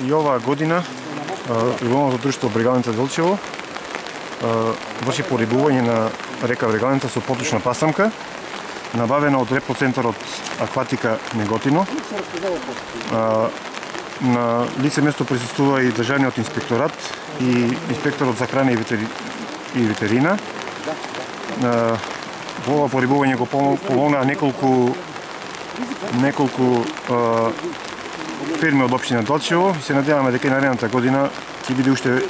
И оваа година риболовното друштво Брегалница Делчево врши порибување на река Брегалница со поточна пасамка, набавена од репоцентарот Акватика Неготино. На лице место присуствува и државниот инспекторат и инспекторот за храна и ветерина. Во ова порибување го помогнаа неколку фирми од општина Делчево и се надеваме дека и наредната година ќе биде уште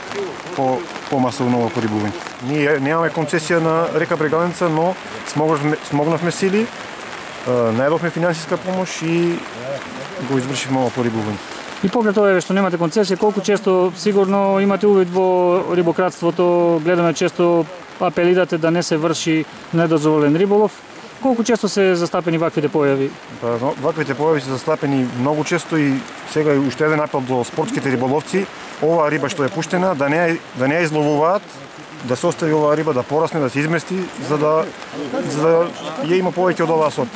помасовно ова порибување. Ние немаме концесија на река Брегалница, но смогнавме сили, најдовме финансиска помош и го извршивме ова порибување. И покрај тоа што немате концесија, колку често сигурно имате увид во рибократството, гледаме често апелирате да не се врши недозволен риболов. Колку често се застапени ваквите појави? Ваквите појави се застапени многу често и сега уште еден апел до спортските риболовци, оваа риба што е пуштена да не ја изловуваат, да се остави оваа риба да порасне, да се измести, за да ја има повеќе од оваа сорт.